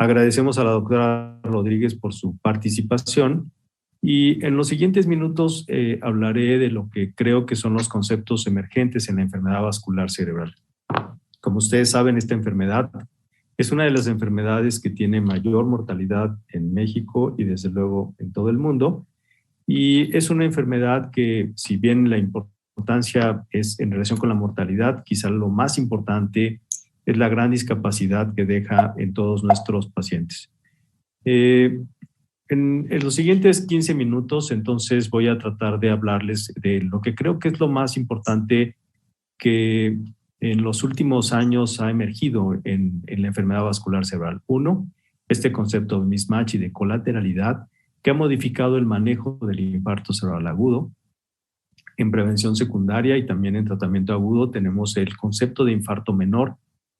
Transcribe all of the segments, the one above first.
Agradecemos a la doctora Rodríguez por su participación y en los siguientes minutos hablaré de lo que creo que son los conceptos emergentes en la enfermedad vascular cerebral. Como ustedes saben, esta enfermedad es una de las enfermedades que tiene mayor mortalidad en México y desde luego en todo el mundo. Y es una enfermedad que, si bien la importancia es en relación con la mortalidad, quizá lo más importante es la gran discapacidad que deja en todos nuestros pacientes. En los siguientes 15 minutos, entonces, voy a tratar de hablarles de lo que creo que es lo más importante que en los últimos años ha emergido en la enfermedad vascular cerebral. Uno, este concepto de mismatch y de colateralidad que ha modificado el manejo del infarto cerebral agudo. En prevención secundaria y también en tratamiento agudo tenemos el concepto de infarto menor,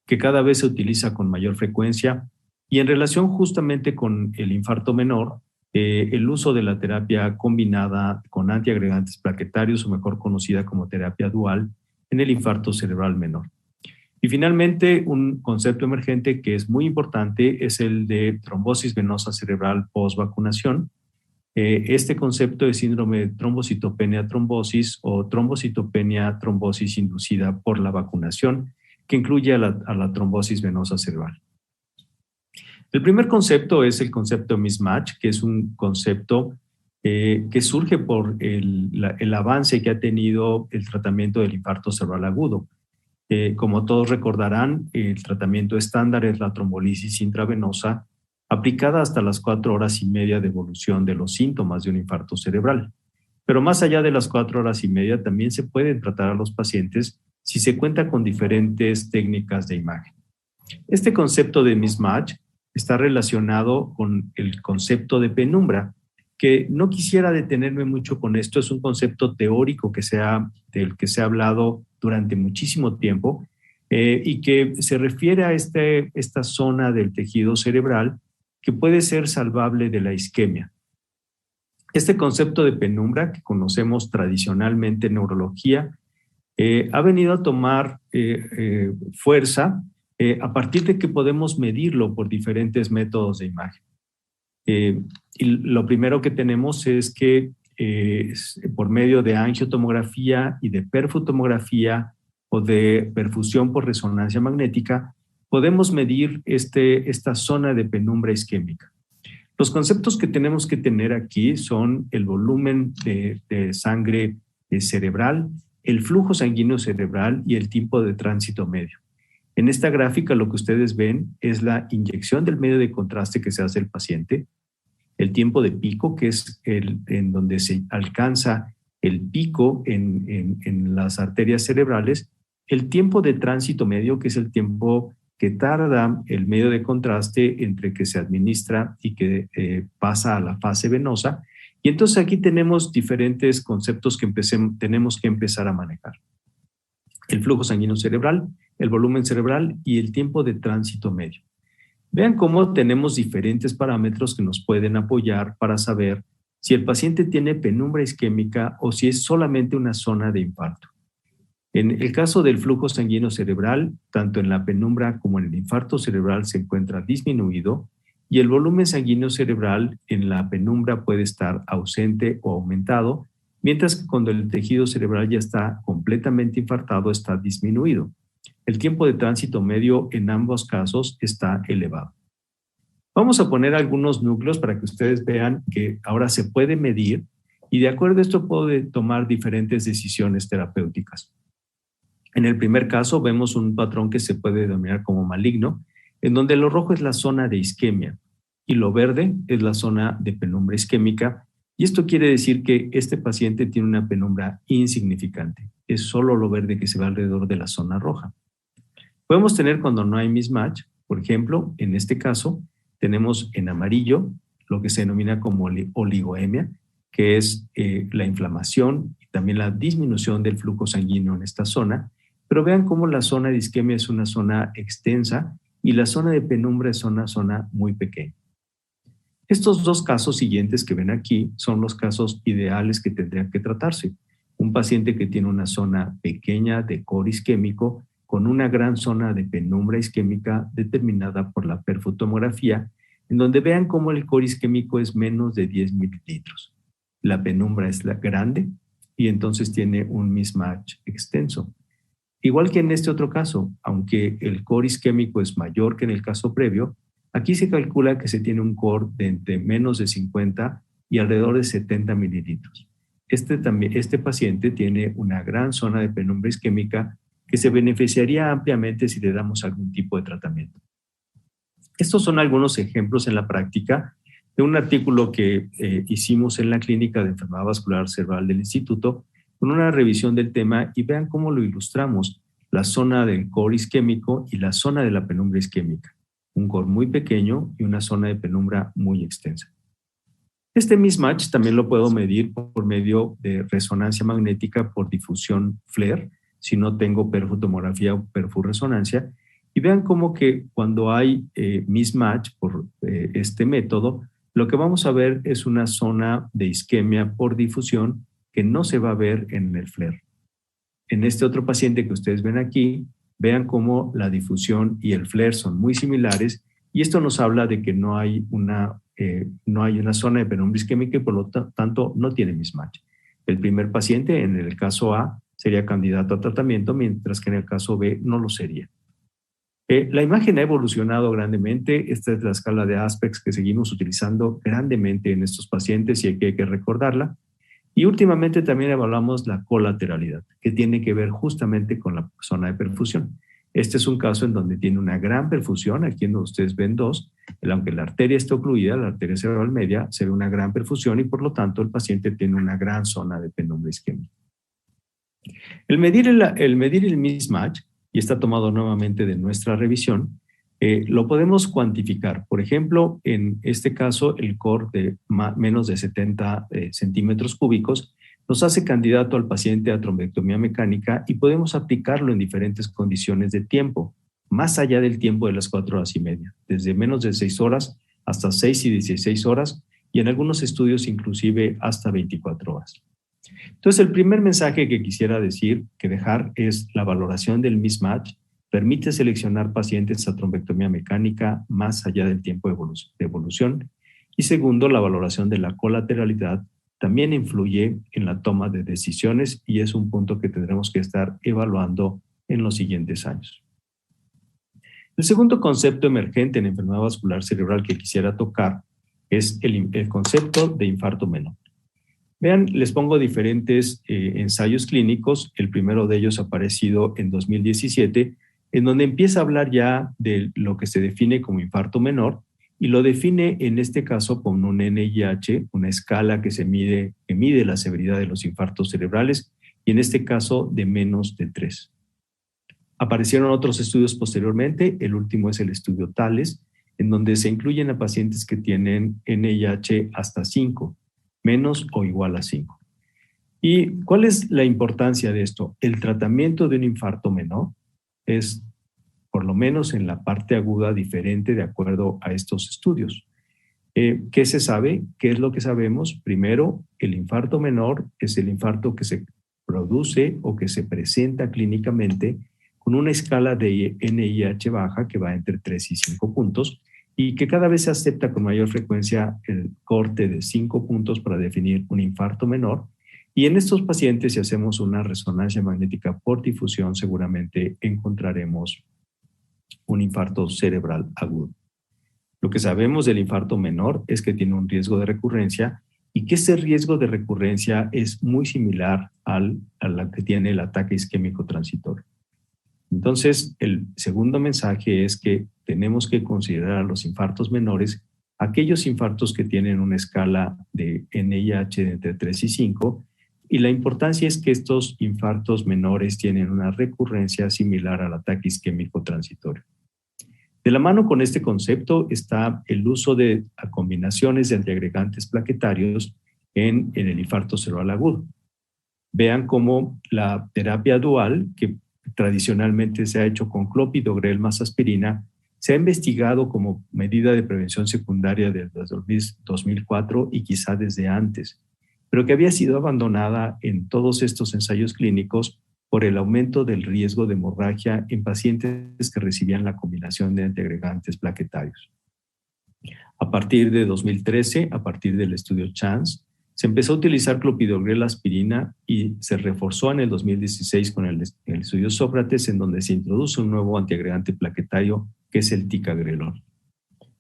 que cada vez se utiliza con mayor frecuencia. Y en relación justamente con el infarto menor, el uso de la terapia combinada con antiagregantes plaquetarios, o mejor conocida como terapia dual, en el infarto cerebral menor. Y finalmente, un concepto emergente que es muy importante es el de trombosis venosa cerebral post-vacunación. Este concepto de síndrome de trombocitopenia-trombosis o trombocitopenia-trombosis inducida por la vacunación, que incluye a la trombosis venosa cerebral. El primer concepto es el concepto de mismatch, que es un concepto que surge por el avance que ha tenido el tratamiento del infarto cerebral agudo. Como todos recordarán, el tratamiento estándar es la trombolisis intravenosa aplicada hasta las 4 horas y media de evolución de los síntomas de un infarto cerebral. Pero más allá de las 4 horas y media, también se pueden tratar a los pacientes si se cuenta con diferentes técnicas de imagen. Este concepto de mismatch está relacionado con el concepto de penumbra, que no quisiera detenerme mucho con esto. Es un concepto teórico del que se ha hablado durante muchísimo tiempo y que se refiere a esta zona del tejido cerebral que puede ser salvable de la isquemia. Este concepto de penumbra, que conocemos tradicionalmente en neurología, ha venido a tomar fuerza a partir de que podemos medirlo por diferentes métodos de imagen. Y lo primero que tenemos es que por medio de angiotomografía y de perfutomografía o de perfusión por resonancia magnética, podemos medir esta zona de penumbra isquémica. Los conceptos que tenemos que tener aquí son el volumen de sangre cerebral, el flujo sanguíneo cerebral y el tiempo de tránsito medio. En esta gráfica lo que ustedes ven es la inyección del medio de contraste que se hace al paciente, el tiempo de pico, que es en donde se alcanza el pico en las arterias cerebrales, el tiempo de tránsito medio, que es el tiempo que tarda el medio de contraste entre que se administra y que pasa a la fase venosa. Y entonces aquí tenemos diferentes conceptos que tenemos que empezar a manejar. El flujo sanguíneo cerebral, el volumen cerebral y el tiempo de tránsito medio. Vean cómo tenemos diferentes parámetros que nos pueden apoyar para saber si el paciente tiene penumbra isquémica o si es solamente una zona de infarto. En el caso del flujo sanguíneo cerebral, tanto en la penumbra como en el infarto cerebral se encuentra disminuido y el volumen sanguíneo cerebral en la penumbra puede estar ausente o aumentado, mientras que cuando el tejido cerebral ya está completamente infartado está disminuido. El tiempo de tránsito medio en ambos casos está elevado. Vamos a poner algunos núcleos para que ustedes vean que ahora se puede medir y de acuerdo a esto puede tomar diferentes decisiones terapéuticas. En el primer caso vemos un patrón que se puede denominar como maligno, en donde lo rojo es la zona de isquemia y lo verde es la zona de penumbra isquémica. Y esto quiere decir que este paciente tiene una penumbra insignificante. Es solo lo verde que se va alrededor de la zona roja. Podemos tener cuando no hay mismatch, por ejemplo, en este caso tenemos en amarillo lo que se denomina como oligoemia, que es la inflamación y también la disminución del flujo sanguíneo en esta zona. Pero vean cómo la zona de isquemia es una zona extensa y la zona de penumbra es una zona muy pequeña. Estos dos casos siguientes que ven aquí son los casos ideales que tendrían que tratarse. Un paciente que tiene una zona pequeña de core isquémico con una gran zona de penumbra isquémica determinada por la perfotomografía, en donde vean cómo el core isquémico es menos de 10 mililitros. La penumbra es la grande y entonces tiene un mismatch extenso. Igual que en este otro caso, aunque el core isquémico es mayor que en el caso previo, aquí se calcula que se tiene un core de entre menos de 50 y alrededor de 70 mililitros. Este paciente tiene una gran zona de penumbra isquémica que se beneficiaría ampliamente si le damos algún tipo de tratamiento. Estos son algunos ejemplos en la práctica de un artículo que hicimos en la Clínica de Enfermedad Vascular Cerebral del Instituto con una revisión del tema y vean cómo lo ilustramos, la zona del core isquémico y la zona de la penumbra isquémica. Un core muy pequeño y una zona de penumbra muy extensa. Este mismatch también lo puedo medir por medio de resonancia magnética por difusión FLAIR, si no tengo perfotomografía o perfurresonancia, y vean cómo que cuando hay mismatch por este método, lo que vamos a ver es una zona de isquemia por difusión que no se va a ver en el FLAIR. En este otro paciente que ustedes ven aquí, vean cómo la difusión y el FLAIR son muy similares y esto nos habla de que no hay una zona de penumbra isquémica y por lo tanto no tiene mismatch. El primer paciente en el caso A sería candidato a tratamiento, mientras que en el caso B no lo sería. La imagen ha evolucionado grandemente. Esta es la escala de Aspects que seguimos utilizando grandemente en estos pacientes y hay que recordarla. Y últimamente también evaluamos la colateralidad, que tiene que ver justamente con la zona de perfusión. Este es un caso en donde tiene una gran perfusión, aquí en donde ustedes ven dos, aunque la arteria está ocluida, la arteria cerebral media, se ve una gran perfusión y por lo tanto el paciente tiene una gran zona de penumbra isquémica. El medir el mismatch, y está tomado nuevamente de nuestra revisión, lo podemos cuantificar. Por ejemplo, en este caso, el core de menos de 70 centímetros cúbicos nos hace candidato al paciente a trombectomía mecánica y podemos aplicarlo en diferentes condiciones de tiempo, más allá del tiempo de las 4 horas y media, desde menos de 6 horas hasta 6 y 16 horas y en algunos estudios inclusive hasta 24 horas. Entonces, el primer mensaje que quisiera dejar es la valoración del mismatch permite seleccionar pacientes a trombectomía mecánica más allá del tiempo de evolución. Y segundo, la valoración de la colateralidad también influye en la toma de decisiones y es un punto que tendremos que estar evaluando en los siguientes años. El segundo concepto emergente en enfermedad vascular cerebral que quisiera tocar es el concepto de infarto menor. Vean, les pongo diferentes ensayos clínicos. El primero de ellos aparecido en 2017, en donde empieza a hablar ya de lo que se define como infarto menor y lo define en este caso con un NIH, una escala que mide la severidad de los infartos cerebrales y en este caso de menos de 3. Aparecieron otros estudios posteriormente, el último es el estudio TALES, en donde se incluyen a pacientes que tienen NIH hasta 5, menos o igual a 5. ¿Y cuál es la importancia de esto? El tratamiento de un infarto menor es, por lo menos en la parte aguda, diferente de acuerdo a estos estudios. ¿Qué se sabe? ¿Qué es lo que sabemos? Primero, el infarto menor es el infarto que se produce o que se presenta clínicamente con una escala de NIH baja que va entre 3 y 5 puntos y que cada vez se acepta con mayor frecuencia el corte de 5 puntos para definir un infarto menor. Y en estos pacientes, si hacemos una resonancia magnética por difusión, seguramente encontraremos un infarto cerebral agudo. Lo que sabemos del infarto menor es que tiene un riesgo de recurrencia y que ese riesgo de recurrencia es muy similar a la que tiene el ataque isquémico transitorio. Entonces, el segundo mensaje es que tenemos que considerar los infartos menores, aquellos infartos que tienen una escala de NIH de entre 3 y 5, y la importancia es que estos infartos menores tienen una recurrencia similar al ataque isquémico transitorio. De la mano con este concepto está el uso de combinaciones de antiagregantes plaquetarios en el infarto cerebral agudo. Vean cómo la terapia dual, que tradicionalmente se ha hecho con clopidogrel más aspirina, se ha investigado como medida de prevención secundaria desde 2004 y quizá desde antes, pero que había sido abandonada en todos estos ensayos clínicos por el aumento del riesgo de hemorragia en pacientes que recibían la combinación de antiagregantes plaquetarios. A partir de 2013, a partir del estudio CHANCE, se empezó a utilizar clopidogrel aspirina y se reforzó en el 2016 con el estudio Sócrates, en donde se introduce un nuevo antiagregante plaquetario que es el ticagrelor.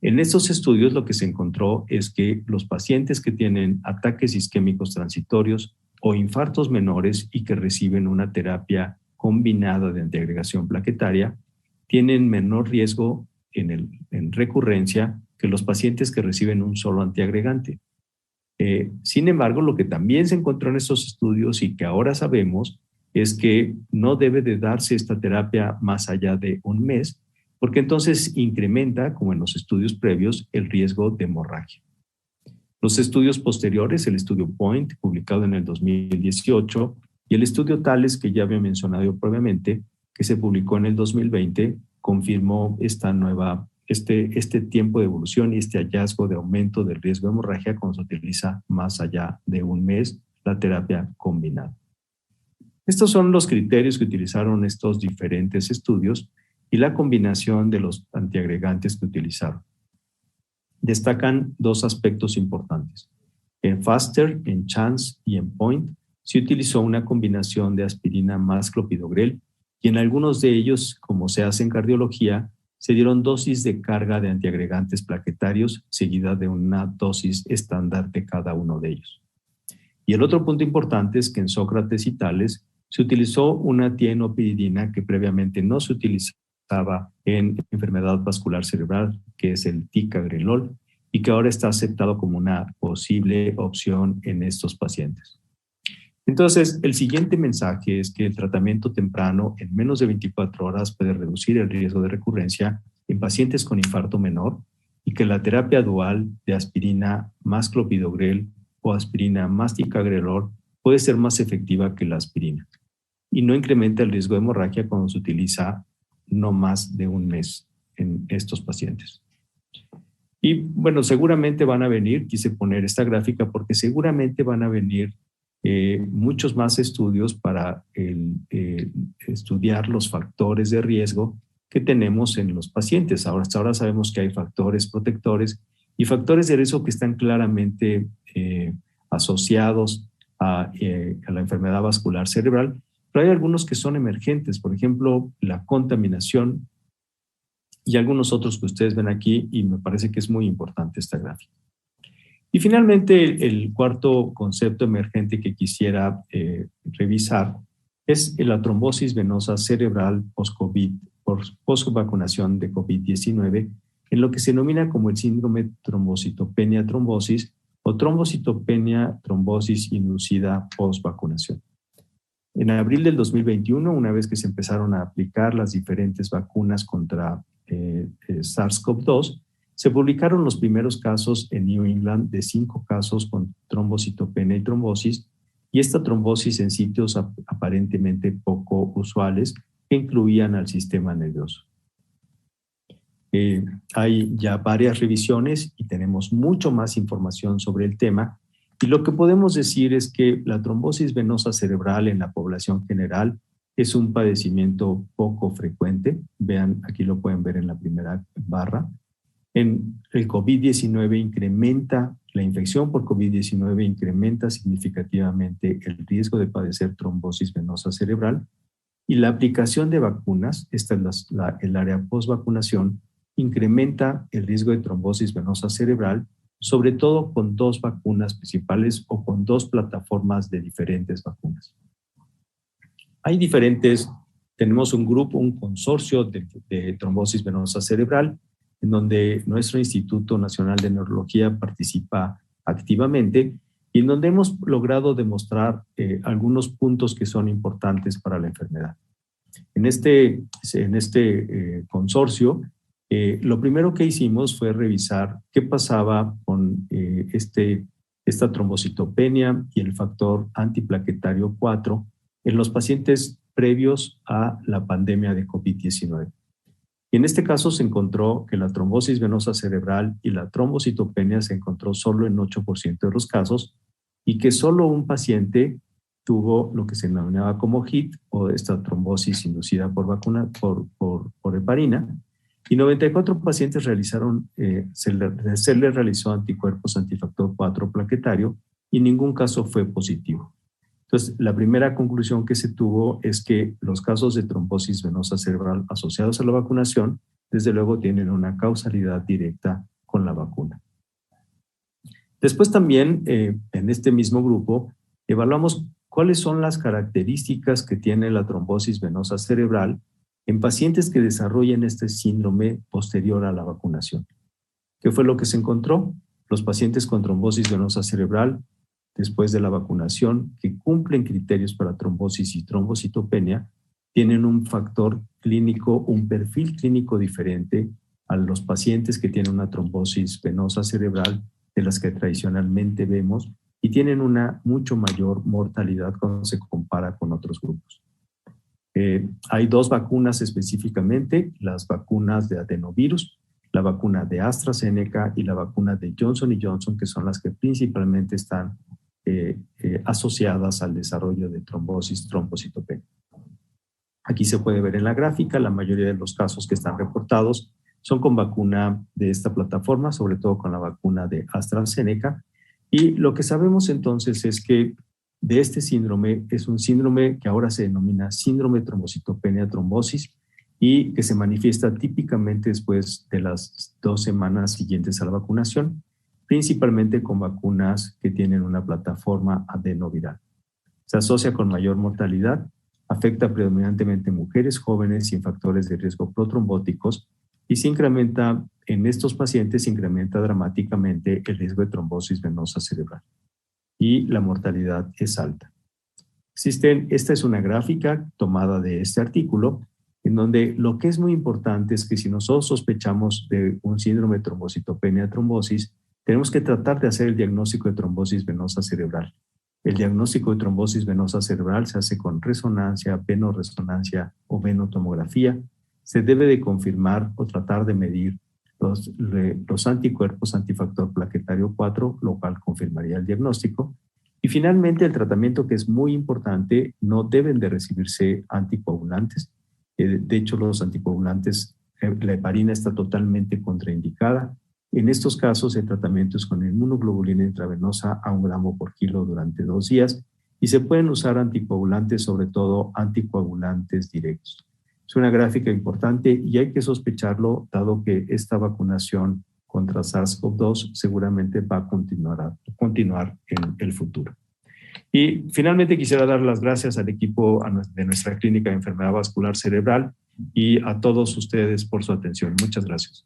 En estos estudios lo que se encontró es que los pacientes que tienen ataques isquémicos transitorios o infartos menores y que reciben una terapia combinada de antiagregación plaquetaria tienen menor riesgo en recurrencia que los pacientes que reciben un solo antiagregante. Sin embargo, lo que también se encontró en estos estudios y que ahora sabemos es que no debe de darse esta terapia más allá de un mes, porque entonces incrementa, como en los estudios previos, el riesgo de hemorragia. Los estudios posteriores, el estudio POINT, publicado en el 2018, y el estudio TALES, que ya había mencionado yo previamente, que se publicó en el 2020, confirmó este tiempo de evolución y este hallazgo de aumento del riesgo de hemorragia cuando se utiliza más allá de un mes la terapia combinada. Estos son los criterios que utilizaron estos diferentes estudios y la combinación de los antiagregantes que utilizaron. Destacan dos aspectos importantes. En FASTER, en CHANCE y en POINT se utilizó una combinación de aspirina más clopidogrel y en algunos de ellos, como se hace en cardiología, se dieron dosis de carga de antiagregantes plaquetarios seguida de una dosis estándar de cada uno de ellos. Y el otro punto importante es que en Sócrates y Tales se utilizó una tienopiridina que previamente no se utilizaba en enfermedad vascular cerebral, que es el ticagrelor, y que ahora está aceptado como una posible opción en estos pacientes. Entonces, el siguiente mensaje es que el tratamiento temprano en menos de 24 horas puede reducir el riesgo de recurrencia en pacientes con infarto menor y que la terapia dual de aspirina más clopidogrel o aspirina más ticagrelor puede ser más efectiva que la aspirina y no incrementa el riesgo de hemorragia cuando se utiliza no más de un mes en estos pacientes. Y bueno, seguramente van a venir, quise poner esta gráfica porque seguramente van a venir muchos más estudios para estudiar los factores de riesgo que tenemos en los pacientes. Hasta ahora sabemos que hay factores protectores y factores de riesgo que están claramente asociados a la enfermedad vascular cerebral, pero hay algunos que son emergentes, por ejemplo, la contaminación y algunos otros que ustedes ven aquí, y me parece que es muy importante esta gráfica. Y finalmente, el cuarto concepto emergente que quisiera revisar es la trombosis venosa cerebral post-COVID, post-vacunación de COVID-19, en lo que se denomina como el síndrome trombocitopenia-trombosis o trombocitopenia-trombosis inducida post-vacunación. En abril del 2021, una vez que se empezaron a aplicar las diferentes vacunas contra SARS-CoV-2, se publicaron los primeros casos en New England de 5 casos con trombocitopenia y trombosis, y esta trombosis en sitios aparentemente poco usuales que incluían al sistema nervioso. Hay ya varias revisiones y tenemos mucho más información sobre el tema, y lo que podemos decir es que la trombosis venosa cerebral en la población general es un padecimiento poco frecuente. Vean, aquí lo pueden ver en la primera barra. En el COVID-19 incrementa, la infección por COVID-19 incrementa significativamente el riesgo de padecer trombosis venosa cerebral, y la aplicación de vacunas, esta es el área post-vacunación, incrementa el riesgo de trombosis venosa cerebral, sobre todo con 2 vacunas principales o con 2 plataformas de diferentes vacunas. Hay tenemos un grupo, un consorcio de trombosis venosa cerebral, en donde nuestro Instituto Nacional de Neurología participa activamente y en donde hemos logrado demostrar algunos puntos que son importantes para la enfermedad. En este consorcio, lo primero que hicimos fue revisar qué pasaba con esta trombocitopenia y el factor antiplaquetario 4 en los pacientes previos a la pandemia de COVID-19. Y en este caso se encontró que la trombosis venosa cerebral y la trombocitopenia se encontró solo en 8% de los casos y que solo un paciente tuvo lo que se denominaba como HIT, o esta trombosis inducida por vacuna, por heparina, y 94 pacientes se les realizó anticuerpos antifactor 4 plaquetario y ningún caso fue positivo. Entonces, la primera conclusión que se tuvo es que los casos de trombosis venosa cerebral asociados a la vacunación, desde luego, tienen una causalidad directa con la vacuna. Después también, en este mismo grupo, evaluamos cuáles son las características que tiene la trombosis venosa cerebral en pacientes que desarrollen este síndrome posterior a la vacunación. ¿Qué fue lo que se encontró? Los pacientes con trombosis venosa cerebral después de la vacunación que cumplen criterios para trombosis y trombocitopenia tienen un factor clínico, un perfil clínico diferente a los pacientes que tienen una trombosis venosa cerebral de las que tradicionalmente vemos y tienen una mucho mayor mortalidad cuando se compara con otros grupos. Hay dos vacunas específicamente, las vacunas de adenovirus, la vacuna de AstraZeneca y la vacuna de Johnson & Johnson, que son las que principalmente están asociadas al desarrollo de trombosis, trombocitopenia. Aquí se puede ver en la gráfica, la mayoría de los casos que están reportados son con vacuna de esta plataforma, sobre todo con la vacuna de AstraZeneca. Y lo que sabemos entonces es que de este síndrome es un síndrome que ahora se denomina síndrome trombocitopenia trombosis y que se manifiesta típicamente después de las 2 semanas siguientes a la vacunación, principalmente con vacunas que tienen una plataforma adenoviral. Se asocia con mayor mortalidad, afecta predominantemente mujeres jóvenes sin factores de riesgo protrombóticos y se incrementa, en estos pacientes se incrementa dramáticamente el riesgo de trombosis venosa cerebral y la mortalidad es alta. Esta es una gráfica tomada de este artículo en donde lo que es muy importante es que si nosotros sospechamos de un síndrome de trombocitopenia trombosis, tenemos que tratar de hacer el diagnóstico de trombosis venosa cerebral. El diagnóstico de trombosis venosa cerebral se hace con resonancia, venoresonancia o venotomografía. Se debe de confirmar o tratar de medir los anticuerpos antifactor plaquetario 4, lo cual confirmaría el diagnóstico. Y finalmente, el tratamiento, que es muy importante, no deben de recibirse anticoagulantes. De hecho, los anticoagulantes, la heparina está totalmente contraindicada. En estos casos, el tratamiento es con inmunoglobulina intravenosa a 1 gramo por kilo durante 2 días y se pueden usar anticoagulantes, sobre todo anticoagulantes directos. Es una gráfica importante y hay que sospecharlo, dado que esta vacunación contra SARS-CoV-2 seguramente va a continuar en el futuro. Y finalmente quisiera dar las gracias al equipo de nuestra clínica de enfermedad vascular cerebral y a todos ustedes por su atención. Muchas gracias.